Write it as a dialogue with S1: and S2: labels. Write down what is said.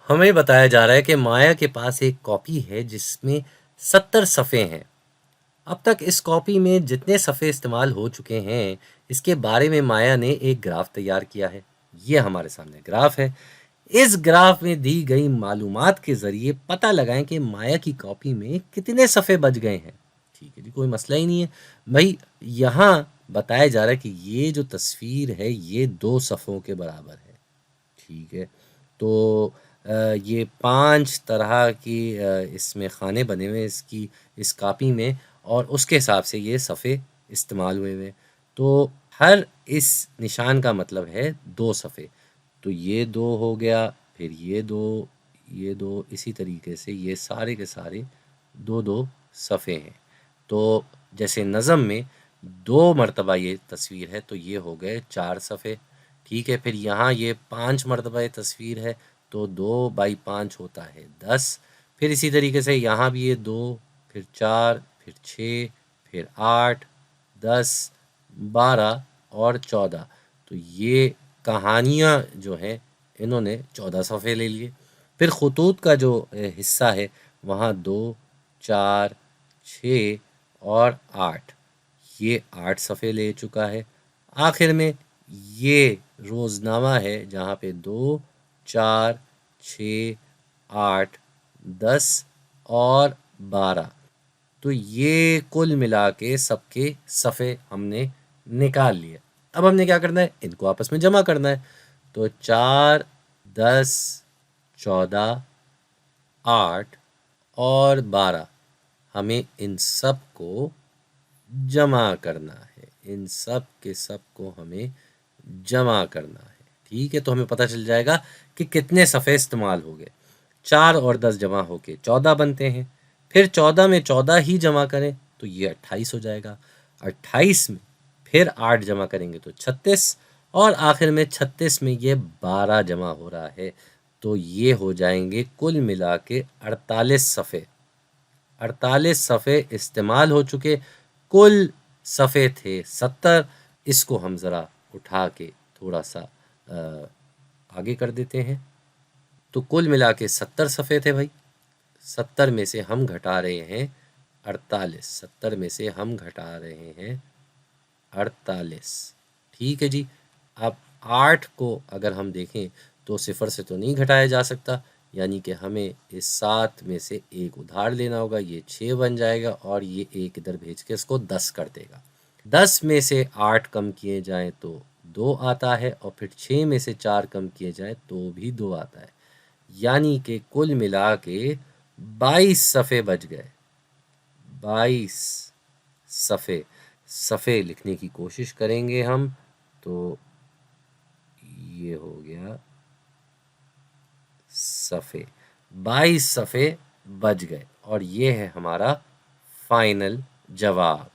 S1: ہمیں بتایا جا رہا ہے کہ مایا کے پاس ایک کاپی ہے جس میں 70 صفحے ہیں۔ اب تک اس کاپی میں جتنے صفحے استعمال ہو چکے ہیں اس کے بارے میں مایا نے ایک گراف تیار کیا ہے۔ یہ ہمارے سامنے گراف ہے۔ اس گراف میں دی گئی معلومات کے ذریعے پتہ لگائیں کہ مایا کی کاپی میں کتنے صفحے بچ گئے ہیں۔ ٹھیک ہے جی، کوئی مسئلہ ہی نہیں ہے بھائی۔ یہاں بتایا جا رہا ہے کہ یہ جو تصویر ہے یہ 2 صفحوں کے برابر ہے۔ ٹھیک ہے، تو یہ 5 طرح کی اس میں خانے بنے ہوئے اس کاپی میں، اور اس کے حساب سے یہ صفحے استعمال ہوئے ہوئے۔ تو ہر اس نشان کا مطلب ہے 2 صفحے۔ تو یہ 2 ہو گیا، پھر یہ 2، یہ 2، اسی طریقے سے یہ سارے کے سارے 2 صفحے ہیں۔ تو جیسے نظم میں 2 مرتبہ یہ تصویر ہے تو یہ ہو گئے 4 صفحے۔ ٹھیک ہے، پھر یہاں یہ 5 مرتبہ یہ تصویر ہے تو 2/5 ہوتا ہے 10۔ پھر اسی طریقے سے یہاں بھی یہ 2، پھر 4، پھر 6، پھر 8، 10، 12 اور 14۔ تو یہ کہانیاں جو ہیں انہوں نے 14 صفحے لے لیے۔ پھر خطوط کا جو حصہ ہے وہاں 2، 4، 6 اور 8، یہ 8 صفحے لے چکا ہے۔ آخر میں یہ روزنامہ ہے جہاں پہ 2، 4، 6، 8، 10 اور 12۔ تو یہ کل ملا کے سب کے صفحے ہم نے نکال لیے۔ اب ہم نے کیا کرنا ہے، ان کو آپس میں جمع کرنا ہے۔ تو 4، 10، 14، 8 اور 12، ہمیں ان سب کو جمع کرنا ہے۔ ان سب کے سب کو ہمیں جمع کرنا ہے۔ ٹھیک ہے، تو ہمیں پتہ چل جائے گا کہ کتنے صفحے استعمال ہو گئے۔ 4 اور 10 جمع ہو کے 14 بنتے ہیں۔ پھر 14 میں 14 ہی جمع کریں تو یہ 28 ہو جائے گا۔ 28 میں پھر 8 جمع کریں گے تو 36، اور آخر میں 36 میں یہ 12 جمع ہو رہا ہے تو یہ ہو جائیں گے کل ملا کے 48 صفحے۔ 48 صفحے استعمال ہو چکے، کل صفحے تھے 70۔ اس کو ہم ذرا اٹھا کے تھوڑا سا آگے کر دیتے ہیں۔ تو کل ملا کے 70 صفحے تھے بھائی۔ 70 میں سے ہم گھٹا رہے ہیں 48۔ 70 میں سے ہم گھٹا رہے ہیں 48۔ ٹھیک ہے جی، اب 8 کو اگر ہم دیکھیں تو 0 سے تو نہیں گھٹایا جا سکتا، یعنی کہ ہمیں اس 7 میں سے 1 ادھار لینا ہوگا، یہ 6 بن جائے گا، اور یہ 1 ادھر بھیج کے اس کو 10 کر دے گا۔ 10 میں سے 8 کم کیے جائیں تو 2 آتا ہے، اور پھر 6 میں سے 4 کم کیے جائیں تو بھی 2 آتا ہے، یعنی کہ کل ملا کے 22 صفحے بچ گئے۔ 22 صفحے لکھنے کی کوشش کریں گے ہم، تو یہ ہو گیا صفحے، 22 صفحے بچ گئے، اور یہ ہے ہمارا فائنل جواب۔